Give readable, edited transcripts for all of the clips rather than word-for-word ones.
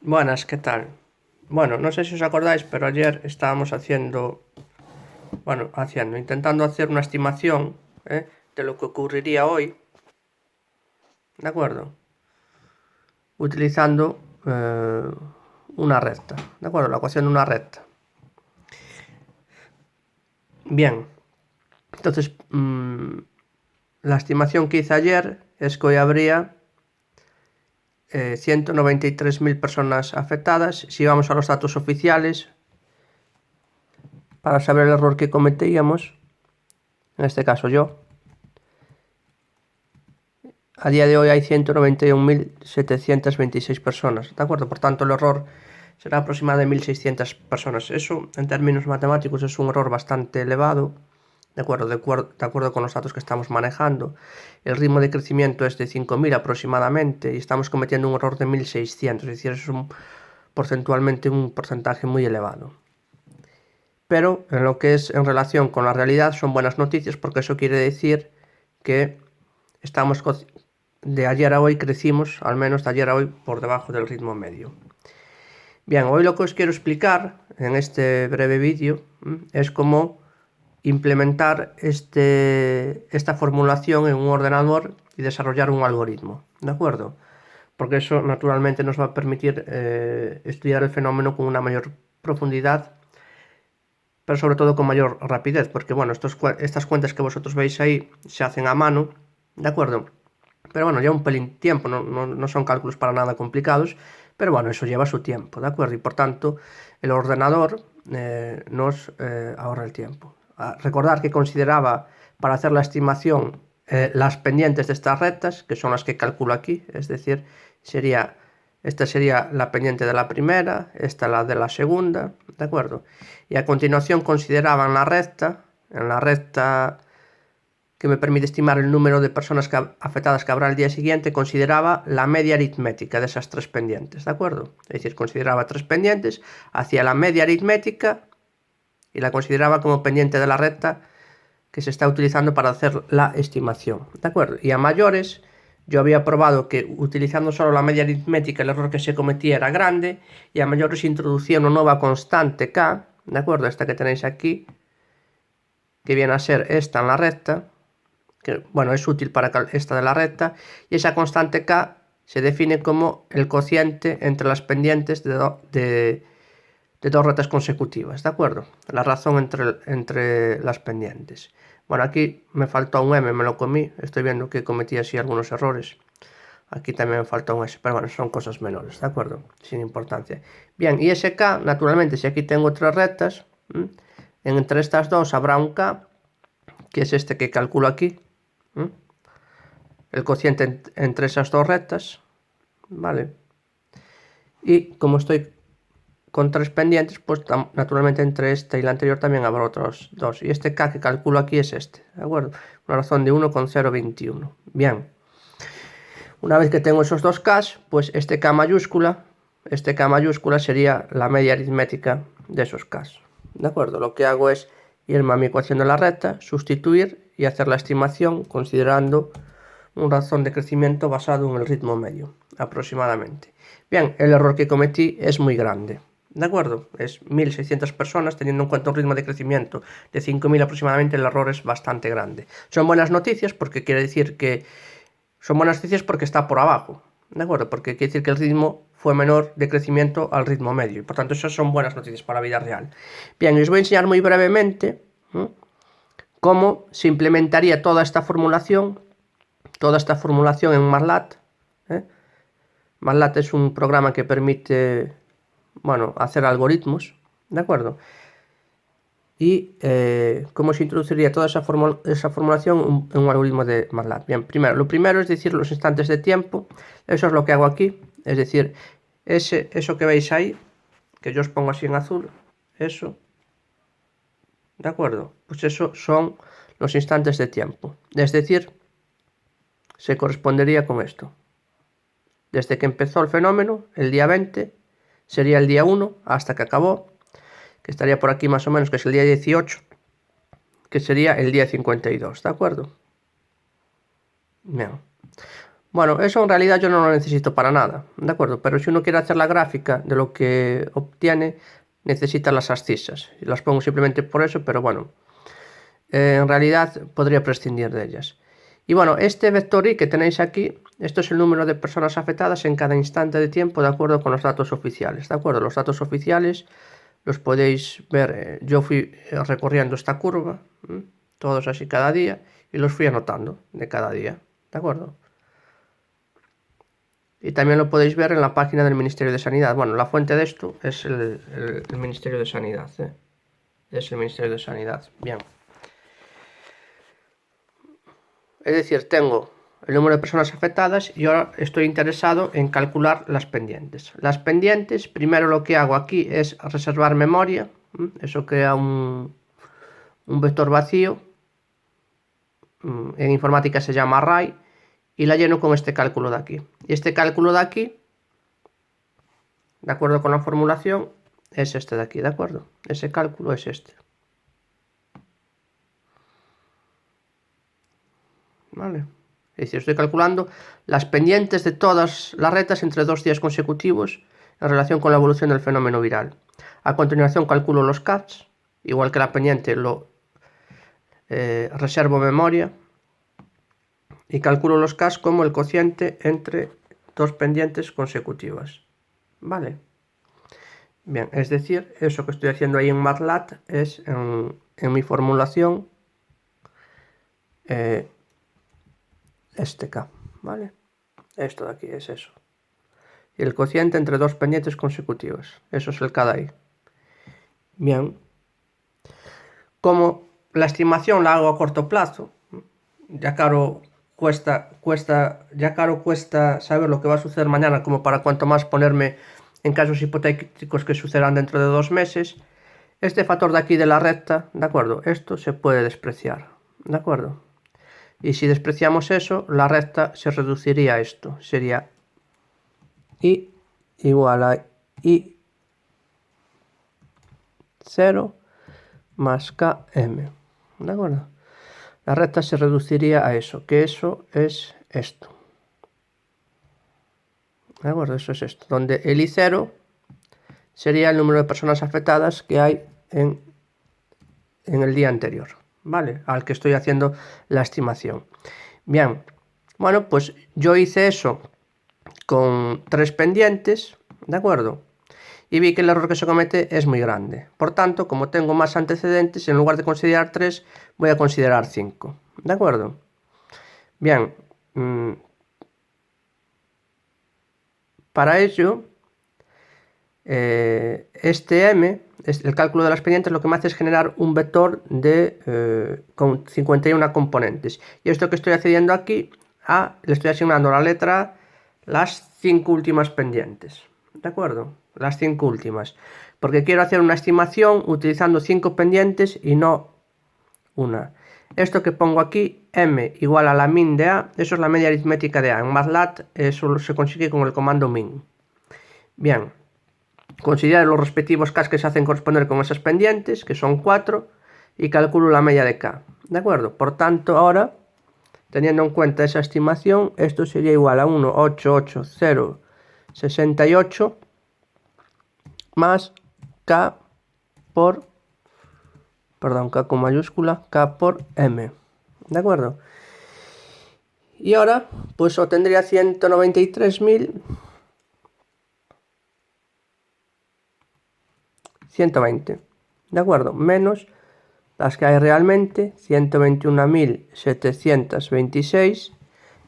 Buenas, ¿qué tal? Bueno, no sé si os acordáis, pero ayer estábamos intentando hacer una estimación, de lo que ocurriría hoy, ¿de acuerdo? Utilizando una recta, ¿de acuerdo? La ecuación de una recta. Bien, entonces, la estimación que hice ayer es que hoy habría 193.000 personas afectadas. Si vamos a los datos oficiales, para saber el error que cometeríamos, en este caso yo, a día de hoy hay 191.726 personas, ¿de acuerdo? Por tanto, el error será aproximadamente 1.600 personas. Eso, en términos matemáticos, es un error bastante elevado, ¿de acuerdo? De acuerdo con los datos que estamos manejando. El ritmo de crecimiento es de 5.000 aproximadamente y estamos cometiendo un error de 1.600, es decir, es porcentualmente un porcentaje muy elevado. Pero en lo que es en relación con la realidad son buenas noticias, porque eso quiere decir que estamos de ayer a hoy crecimos, al menos de ayer a hoy, por debajo del ritmo medio. Bien, hoy lo que os quiero explicar en este breve vídeo es cómo implementar esta formulación en un ordenador y desarrollar un algoritmo, ¿de acuerdo? Porque eso naturalmente nos va a permitir estudiar el fenómeno con una mayor profundidad, pero sobre todo con mayor rapidez, porque bueno, estas cuentas que vosotros veis ahí se hacen a mano, ¿de acuerdo? Pero bueno, lleva un pelín tiempo, no son cálculos para nada complicados, pero bueno, eso lleva su tiempo, ¿de acuerdo? Y por tanto, el ordenador nos ahorra el tiempo. Recordar que consideraba para hacer la estimación las pendientes de estas rectas, que son las que calculo aquí, es decir, esta sería la pendiente de la primera, esta la de la segunda, ¿de acuerdo? Y a continuación consideraba en la recta que me permite estimar el número de personas afectadas que habrá el día siguiente, consideraba la media aritmética de esas tres pendientes, ¿de acuerdo? Es decir, consideraba tres pendientes, hacía la media aritmética y la consideraba como pendiente de la recta que se está utilizando para hacer la estimación, ¿de acuerdo? Y a mayores, yo había probado que utilizando solo la media aritmética el error que se cometía era grande, y a mayores introducía una nueva constante k, ¿de acuerdo? Esta que tenéis aquí, que viene a ser esta en la recta, que bueno, es útil para esta de la recta, y esa constante k se define como el cociente entre las pendientes de dos rectas consecutivas, ¿de acuerdo? La razón entre las pendientes. Bueno, aquí me faltó un m, me lo comí, estoy viendo que cometí así algunos errores. Aquí también me faltó un s, pero bueno, son cosas menores, ¿de acuerdo? Sin importancia. Bien, y ese k, naturalmente, si aquí tengo tres rectas, entre estas dos habrá un k, que es este que calculo aquí, el cociente entre esas dos rectas, ¿vale? Y como estoy con tres pendientes, pues naturalmente entre esta y la anterior también habrá otros dos. Y este k que calculo aquí es este, ¿de acuerdo? Una razón de 1,021. Bien. Una vez que tengo esos dos k, pues este k mayúscula sería la media aritmética de esos k. ¿De acuerdo? Lo que hago es irme a mi ecuación de la recta, sustituir y hacer la estimación considerando un razón de crecimiento basado en el ritmo medio, aproximadamente. Bien, el error que cometí es muy grande, ¿de acuerdo? Es 1.600 personas, teniendo en cuenta un ritmo de crecimiento de 5.000 aproximadamente, el error es bastante grande. Son buenas noticias porque quiere decir que son buenas noticias porque está por abajo, ¿de acuerdo? Porque quiere decir que el ritmo fue menor de crecimiento al ritmo medio, y por tanto esas son buenas noticias para la vida real. Bien, os voy a enseñar muy brevemente cómo se implementaría toda esta formulación en MATLAB. MATLAB es un programa que permite, bueno, hacer algoritmos, ¿de acuerdo? Y cómo se introduciría toda esa formulación en un algoritmo de MATLAB. Bien, lo primero es decir los instantes de tiempo. Eso es lo que hago aquí, es decir, eso que veis ahí, que yo os pongo así en azul, eso, ¿de acuerdo? Pues eso son los instantes de tiempo. Es decir, se correspondería con esto. Desde que empezó el fenómeno, el día 20, sería el día 1 hasta que acabó, que estaría por aquí más o menos, que es el día 18, que sería el día 52, ¿de acuerdo? Bien. Bueno, eso en realidad yo no lo necesito para nada, ¿de acuerdo? Pero si uno quiere hacer la gráfica de lo que obtiene, necesita las abscisas. Las pongo simplemente por eso, pero bueno, en realidad podría prescindir de ellas. Y bueno, este vector i que tenéis aquí, esto es el número de personas afectadas en cada instante de tiempo de acuerdo con los datos oficiales, ¿de acuerdo? Los datos oficiales los podéis ver, yo fui recorriendo esta curva, todos así cada día, y los fui anotando de cada día, ¿de acuerdo? Y también lo podéis ver en la página del Ministerio de Sanidad. Bueno, la fuente de esto es el Ministerio de Sanidad, ¿eh? Es el Ministerio de Sanidad. Bien. Es decir, tengo el número de personas afectadas y ahora estoy interesado en calcular las pendientes. Las pendientes, primero lo que hago aquí es reservar memoria. Eso crea un vector vacío. En informática se llama array. Y la lleno con este cálculo de aquí. Y este cálculo de aquí, de acuerdo con la formulación, es este de aquí, ¿de acuerdo? Ese cálculo es este. ¿Vale? Es decir, estoy calculando las pendientes de todas las retas entre 2 días consecutivos en relación con la evolución del fenómeno viral. A continuación calculo los CATs, igual que la pendiente lo reservo memoria y calculo los CATs como el cociente entre dos pendientes consecutivas. ¿Vale? Bien, es decir, eso que estoy haciendo ahí en MATLAB es en mi formulación este K, ¿vale? Esto de aquí es eso. Y el cociente entre dos pendientes consecutivas. Eso es el K de ahí. Bien. Como la estimación la hago a corto plazo, ya caro cuesta saber lo que va a suceder mañana como para cuanto más ponerme en casos hipotéticos que sucedan dentro de 2 meses. Este factor de aquí de la recta, ¿de acuerdo? Esto se puede despreciar, ¿de acuerdo? Y si despreciamos eso, la recta se reduciría a esto. Sería I igual a I0 más KM. ¿De acuerdo? La recta se reduciría a eso, que eso es esto. ¿De acuerdo? Eso es esto. Donde el I0 sería el número de personas afectadas que hay en el día anterior, ¿vale? Al que estoy haciendo la estimación. Bien, bueno, pues yo hice eso con 3 pendientes, ¿de acuerdo? Y vi que el error que se comete es muy grande. Por tanto, como tengo más antecedentes, en lugar de considerar 3, voy a considerar 5, ¿de acuerdo? Bien, para ello, este M, el cálculo de las pendientes, lo que me hace es generar un vector con 51 componentes. Y esto que estoy accediendo aquí, le estoy asignando la letra A, las 5 últimas pendientes. ¿De acuerdo? Las 5 últimas. Porque quiero hacer una estimación utilizando 5 pendientes y no una. Esto que pongo aquí, M igual a la min de A, eso es la media aritmética de A. En MATLAB eso se consigue con el comando min. Bien. Considero los respectivos K que se hacen corresponder con esas pendientes, que son 4, y calculo la media de K. ¿De acuerdo? Por tanto, ahora, teniendo en cuenta esa estimación, esto sería igual a 1,88068 más K por, perdón, K con mayúscula, K por M. ¿De acuerdo? Y ahora, pues obtendría 193.120, ¿de acuerdo? Menos las que hay realmente, 121.726,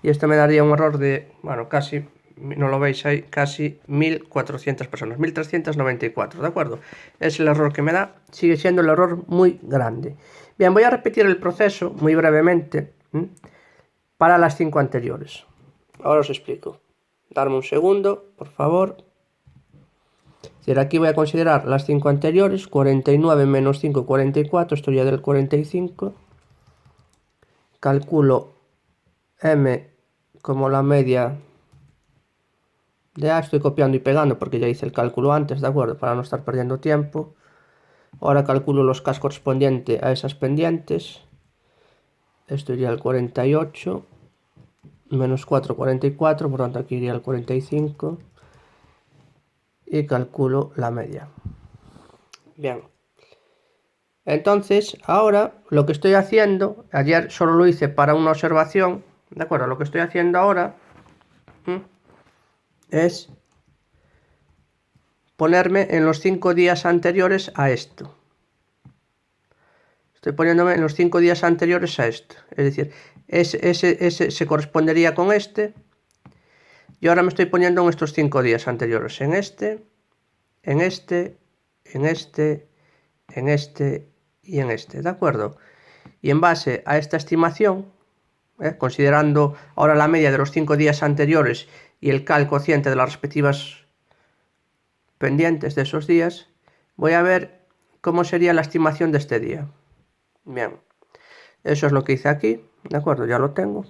y esto me daría un error de, bueno, casi, no lo veis ahí, casi 1.400 personas, 1.394, ¿de acuerdo? Es el error que me da, sigue siendo el error muy grande. Bien, voy a repetir el proceso muy brevemente para las 5 anteriores. Ahora os explico. Darme un segundo, por favor. Es decir, aquí voy a considerar las 5 anteriores, 49 menos 5, 44, esto ya del 45. Calculo M como la media de A, estoy copiando y pegando porque ya hice el cálculo antes, ¿de acuerdo? Para no estar perdiendo tiempo. Ahora calculo los K correspondientes a esas pendientes. Esto iría al 48 menos 4, 44, por tanto aquí iría el 45 y calculo la media. Bien. Entonces, ahora lo que estoy haciendo, ayer solo lo hice para una observación, ¿de acuerdo? Lo que estoy haciendo ahora es ponerme en los 5 días anteriores a esto. Estoy poniéndome en los 5 días anteriores a esto. Es decir, ese se correspondería con este. Y ahora me estoy poniendo en estos 5 días anteriores. En este, en este, en este, en este y en este. ¿De acuerdo? Y en base a esta estimación, considerando ahora la media de los 5 días anteriores y el cociente de las respectivas pendientes de esos días, voy a ver cómo sería la estimación de este día. Bien, eso es lo que hice aquí, ¿de acuerdo? Ya lo tengo.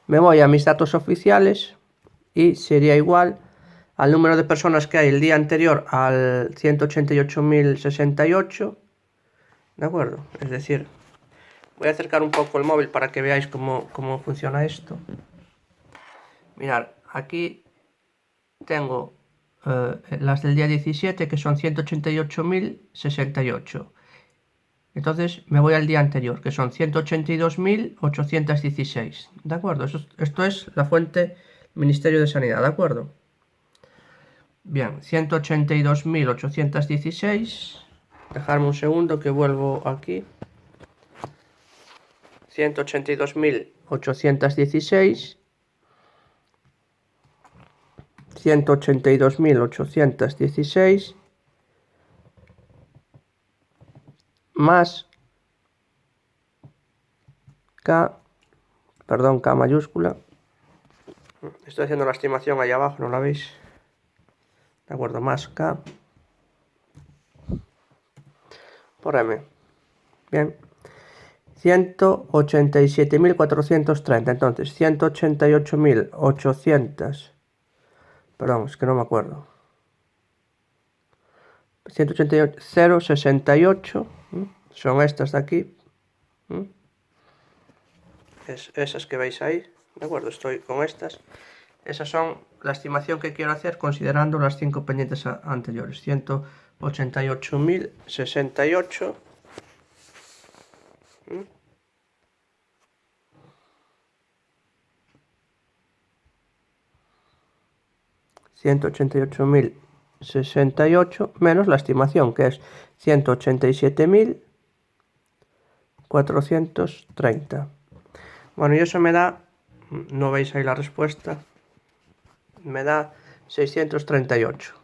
Me voy a mis datos oficiales y sería igual al número de personas que hay el día anterior al 188.068, ¿de acuerdo? Es decir, voy a acercar un poco el móvil para que veáis cómo funciona esto. Mirad, aquí tengo las del día 17, que son 188.068. Entonces me voy al día anterior, que son 182.816. ¿De acuerdo? Esto es la fuente Ministerio de Sanidad, ¿de acuerdo? Bien, 182.816. Dejarme un segundo que vuelvo aquí. 182.816. 182.816 más K, perdón, K mayúscula. Estoy haciendo la estimación ahí abajo, ¿no la veis? De acuerdo, más K por M. Bien. 187.430. Entonces, 188.800. Perdón, es que no me acuerdo. 188.068 son estas de aquí. Esas que veis ahí. De acuerdo, estoy con estas. Esas son la estimación que quiero hacer considerando las 5 pendientes anteriores. 188.068. 188.068 menos la estimación, que es 187.430. Bueno, y eso me da, no veis ahí la respuesta, me da 638.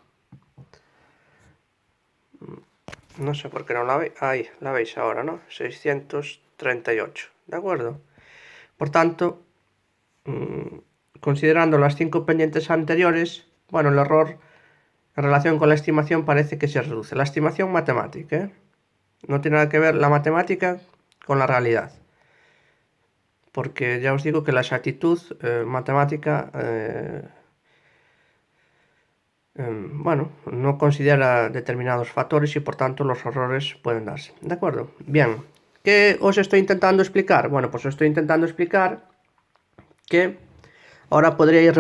No sé por qué no la veis. Ahí, la veis ahora, ¿no? 638, ¿de acuerdo? Por tanto, considerando las 5 pendientes anteriores, bueno, el error en relación con la estimación parece que se reduce. La estimación matemática, ¿eh? No tiene nada que ver la matemática con la realidad. Porque ya os digo que la exactitud matemática, bueno, no considera determinados factores y por tanto los errores pueden darse. ¿De acuerdo? Bien. ¿Qué os estoy intentando explicar? Bueno, pues os estoy intentando explicar que ahora podría ir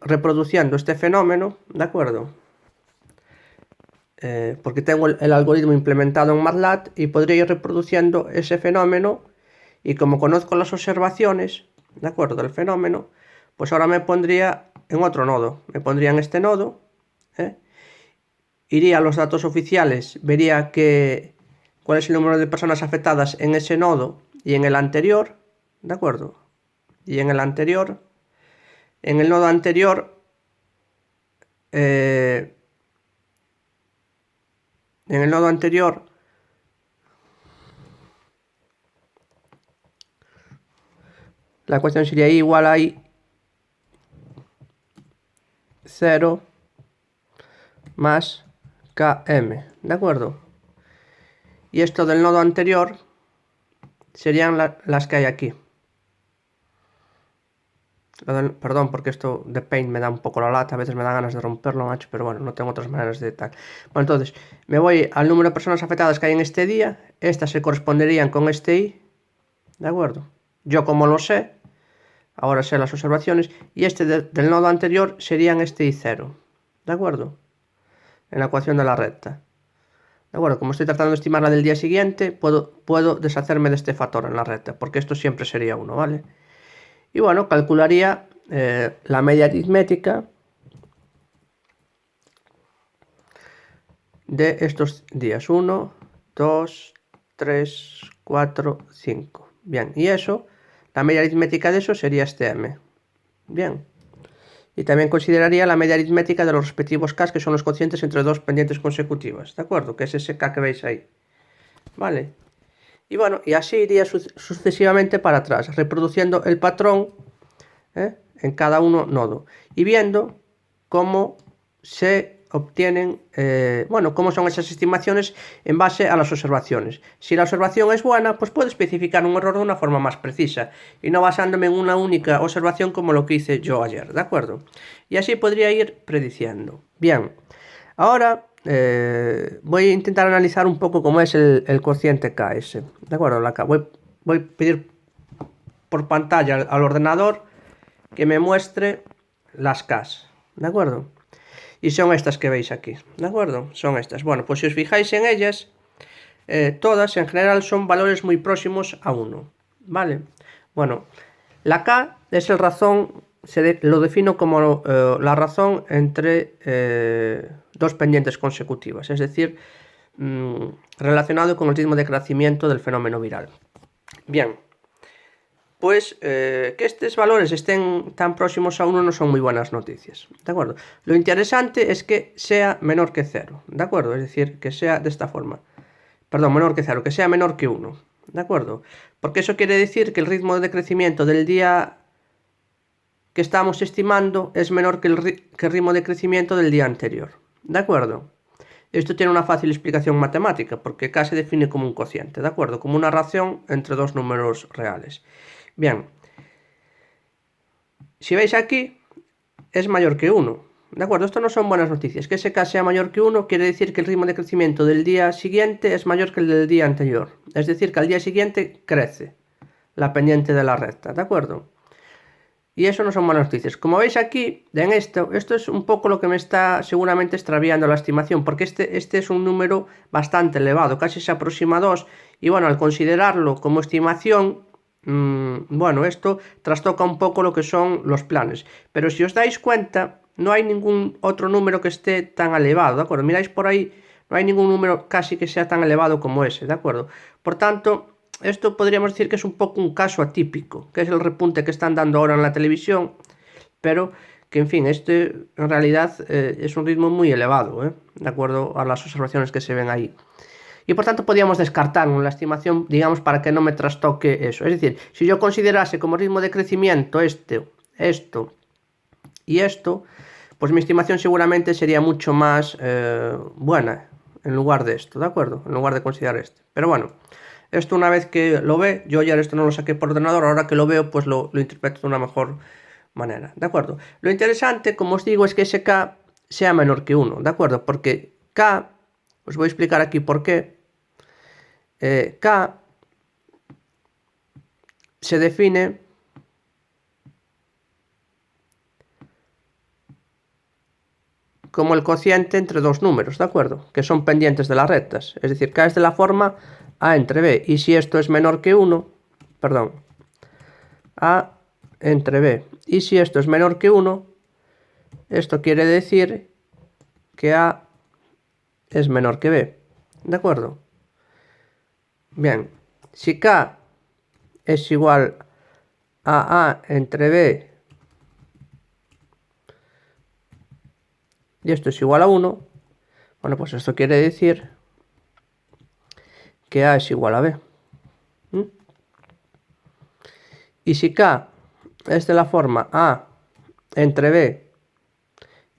reproduciendo este fenómeno, ¿de acuerdo? Porque tengo el algoritmo implementado en MATLAB y podría ir reproduciendo ese fenómeno, y como conozco las observaciones, ¿de acuerdo?, del fenómeno, pues ahora me pondría en otro nodo, me pondría en este nodo, iría a los datos oficiales, vería cuál es el número de personas afectadas en ese nodo y en el anterior, ¿de acuerdo? Y en el anterior, en el nodo anterior, la cuestión sería I igual a I 0 más KM, ¿de acuerdo? Y esto del nodo anterior serían las que hay aquí. Perdón, porque esto de Paint me da un poco la lata, a veces me da ganas de romperlo, macho, pero bueno, no tengo otras maneras de tal. Bueno, entonces, me voy al número de personas afectadas que hay en este día, estas se corresponderían con este I, ¿de acuerdo? Yo como lo sé, ahora sean las observaciones, y este del nodo anterior serían este y 0, ¿de acuerdo? En la ecuación de la recta. ¿De acuerdo? Como estoy tratando de estimar la del día siguiente, puedo deshacerme de este factor en la recta, porque esto siempre sería 1, ¿vale? Y bueno, calcularía la media aritmética de estos días. 1, 2, 3, 4, 5. Bien, y eso, la media aritmética de eso sería este m. Bien. Y también consideraría la media aritmética de los respectivos k, que son los cocientes entre dos pendientes consecutivas, ¿de acuerdo? Que es ese k que veis ahí. ¿Vale? Y bueno, y así iría sucesivamente para atrás, reproduciendo el patrón en cada nodo y viendo cómo se obtienen, cómo son esas estimaciones en base a las observaciones. Si la observación es buena, pues puedo especificar un error de una forma más precisa y no basándome en una única observación como lo que hice yo ayer, ¿de acuerdo? Y así podría ir prediciendo. Bien, ahora voy a intentar analizar un poco cómo es el cociente KS, ¿de acuerdo? Voy a pedir por pantalla al ordenador que me muestre las Ks, ¿de acuerdo? Y son estas que veis aquí, ¿de acuerdo? Son estas. Bueno, pues si os fijáis en ellas, todas en general son valores muy próximos a 1, ¿vale? Bueno, la K es el razón, lo defino como la razón entre dos pendientes consecutivas, es decir, relacionado con el ritmo de crecimiento del fenómeno viral. Bien, pues que estos valores estén tan próximos a 1 no son muy buenas noticias, ¿de acuerdo? Lo interesante es que sea menor que 0, ¿de acuerdo? Es decir, que sea de esta forma. Perdón, menor que 0, que sea menor que 1, ¿de acuerdo? Porque eso quiere decir que el ritmo de crecimiento del día que estamos estimando es menor que el ritmo de crecimiento del día anterior, ¿de acuerdo? Esto tiene una fácil explicación matemática, porque K se define como un cociente, ¿de acuerdo? Como una ración entre dos números reales. Bien, si veis aquí, es mayor que 1, ¿de acuerdo? Esto no son buenas noticias. Que ese K sea mayor que 1 quiere decir que el ritmo de crecimiento del día siguiente es mayor que el del día anterior. Es decir, que al día siguiente crece la pendiente de la recta, ¿de acuerdo? Y eso no son buenas noticias. Como veis aquí, en esto es un poco lo que me está seguramente extraviando la estimación, porque este es un número bastante elevado, casi se aproxima a 2, y bueno, al considerarlo como estimación, bueno, esto trastoca un poco lo que son los planes. Pero si os dais cuenta, no hay ningún otro número que esté tan elevado, ¿de acuerdo? Miráis por ahí, no hay ningún número casi que sea tan elevado como ese, ¿de acuerdo? Por tanto, esto podríamos decir que es un poco un caso atípico, que es el repunte que están dando ahora en la televisión, pero que en fin, este en realidad es un ritmo muy elevado, de acuerdo a las observaciones que se ven ahí. Y por tanto podríamos descartar la estimación, digamos, para que no me trastoque eso. Es decir, si yo considerase como ritmo de crecimiento esto y esto, pues mi estimación seguramente sería mucho más buena en lugar de esto, ¿de acuerdo? En lugar de considerar este. Pero bueno, esto una vez que lo ve, yo ya esto no lo saqué por ordenador, ahora que lo veo pues lo interpreto de una mejor manera, ¿de acuerdo? Lo interesante, como os digo, es que ese K sea menor que 1, ¿de acuerdo? Porque K, os voy a explicar aquí por qué, K se define como el cociente entre dos números, ¿de acuerdo? Que son pendientes de las rectas, es decir, K es de la forma A entre B, y si esto es menor que 1, perdón, A entre B, y si esto es menor que 1, esto quiere decir que A es menor que B, ¿de acuerdo? Bien, si K es igual a A entre B y esto es igual a 1, bueno, pues esto quiere decir que A es igual a B. Y si K es de la forma A entre B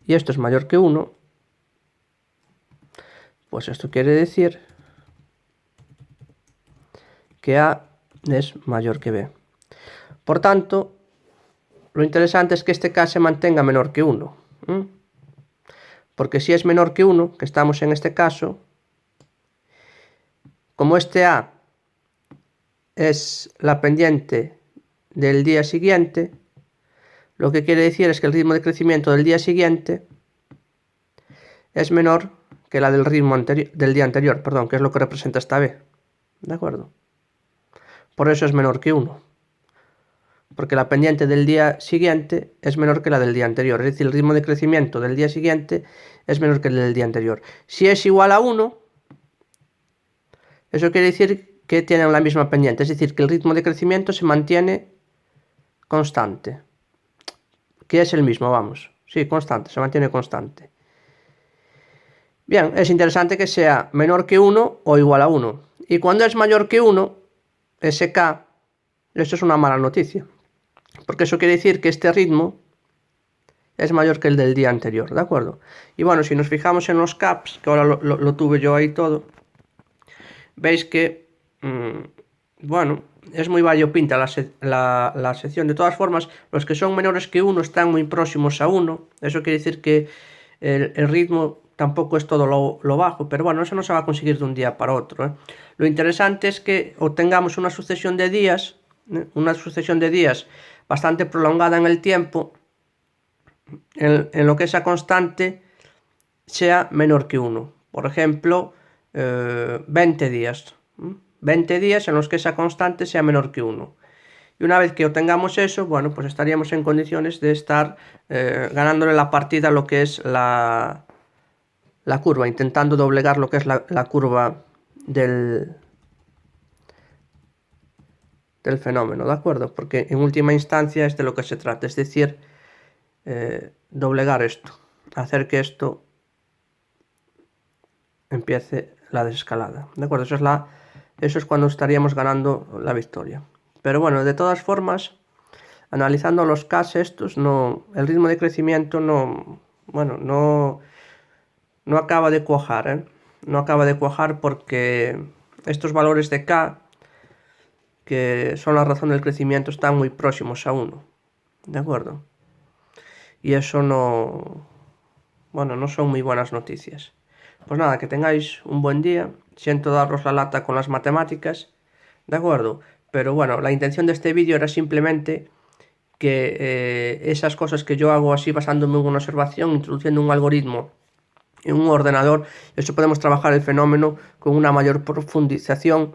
y esto es mayor que 1, pues esto quiere decir que A es mayor que B. Por tanto, lo interesante es que este K se mantenga menor que 1. Porque si es menor que 1, que estamos en este caso, como este A es la pendiente del día siguiente, lo que quiere decir es que el ritmo de crecimiento del día siguiente es menor que la del del día anterior, perdón, que es lo que representa esta B. ¿De acuerdo? Por eso es menor que 1. Porque la pendiente del día siguiente es menor que la del día anterior. Es decir, el ritmo de crecimiento del día siguiente es menor que el del día anterior. Si es igual a 1, eso quiere decir que tienen la misma pendiente. Es decir, que el ritmo de crecimiento se mantiene constante. Que es el mismo, vamos. Sí, constante, se mantiene constante. Bien, es interesante que sea menor que 1 o igual a 1. Y cuando es mayor que 1, ese K, esto es una mala noticia. Porque eso quiere decir que este ritmo es mayor que el del día anterior, ¿de acuerdo? Y bueno, si nos fijamos en los caps, que ahora lo tuve yo ahí todo, veis que, bueno, es muy variopinta la sección. De todas formas, los que son menores que 1 están muy próximos a 1. Eso quiere decir que el ritmo tampoco es todo lo bajo, pero bueno, eso no se va a conseguir de un día para otro, ¿eh? Lo interesante es que obtengamos una sucesión de días, bastante prolongada en el tiempo, en lo que esa constante sea menor que 1. Por ejemplo, 20 días. 20 días en los que esa constante sea menor que 1. Y una vez que obtengamos eso, bueno, pues estaríamos en condiciones de estar ganándole la partida a lo que es la curva, intentando doblegar lo que es la curva del fenómeno, ¿de acuerdo? Porque en última instancia es de lo que se trata, es decir, doblegar esto, hacer que esto empiece la desescalada, ¿de acuerdo? Eso es cuando estaríamos ganando la victoria. Pero bueno, de todas formas, analizando los Ks estos, el ritmo de crecimiento no acaba de cuajar, ¿eh? No acaba de cuajar porque estos valores de K, que son la razón del crecimiento, están muy próximos a 1, ¿de acuerdo? Y eso no son muy buenas noticias. Pues nada, que tengáis un buen día. Siento daros la lata con las matemáticas, ¿de acuerdo? Pero bueno, la intención de este vídeo era simplemente que esas cosas que yo hago así basándome en una observación, introduciendo un algoritmo en un ordenador, eso podemos trabajar el fenómeno con una mayor profundización,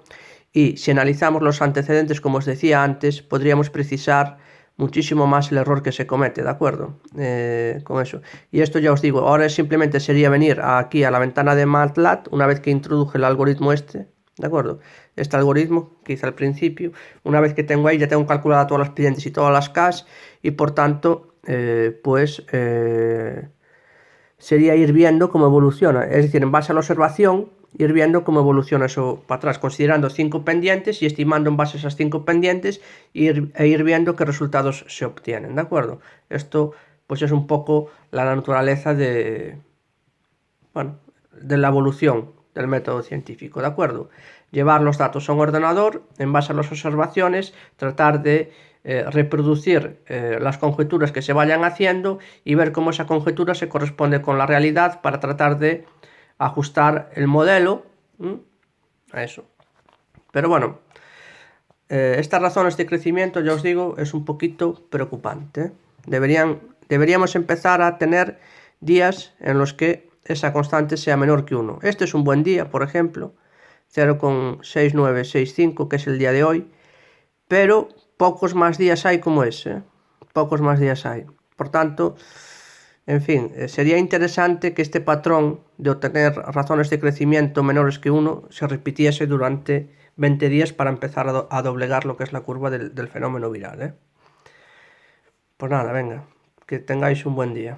y si analizamos los antecedentes, como os decía antes, podríamos precisar muchísimo más el error que se comete, ¿de acuerdo? Con eso. Y esto ya os digo, ahora simplemente sería venir aquí a la ventana de MATLAB, una vez que introduje el algoritmo ¿de acuerdo? Este algoritmo que hice al principio, una vez que tengo ahí, ya tengo calculadas todas las pendientes y todas las Ks, y por tanto, sería ir viendo cómo evoluciona, es decir, en base a la observación, ir viendo cómo evoluciona eso para atrás, considerando 5 pendientes y estimando en base a esas 5 pendientes e ir viendo qué resultados se obtienen, ¿de acuerdo? Esto pues es un poco la naturaleza de la evolución del método científico, ¿de acuerdo? Llevar los datos a un ordenador, en base a las observaciones, tratar de reproducir las conjeturas que se vayan haciendo y ver cómo esa conjetura se corresponde con la realidad para tratar de ajustar el modelo a eso. Pero bueno, estas razones de crecimiento, ya os digo, es un poquito preocupante. Deberíamos empezar a tener días en los que esa constante sea menor que 1. Este es un buen día, por ejemplo, 0,6965, que es el día de hoy, pero pocos más días hay como ese, pocos más días hay. Por tanto, en fin, sería interesante que este patrón de obtener razones de crecimiento menores que 1 se repitiese durante 20 días para empezar a doblegar lo que es la curva del fenómeno viral, ¿eh? Pues nada, venga, que tengáis un buen día.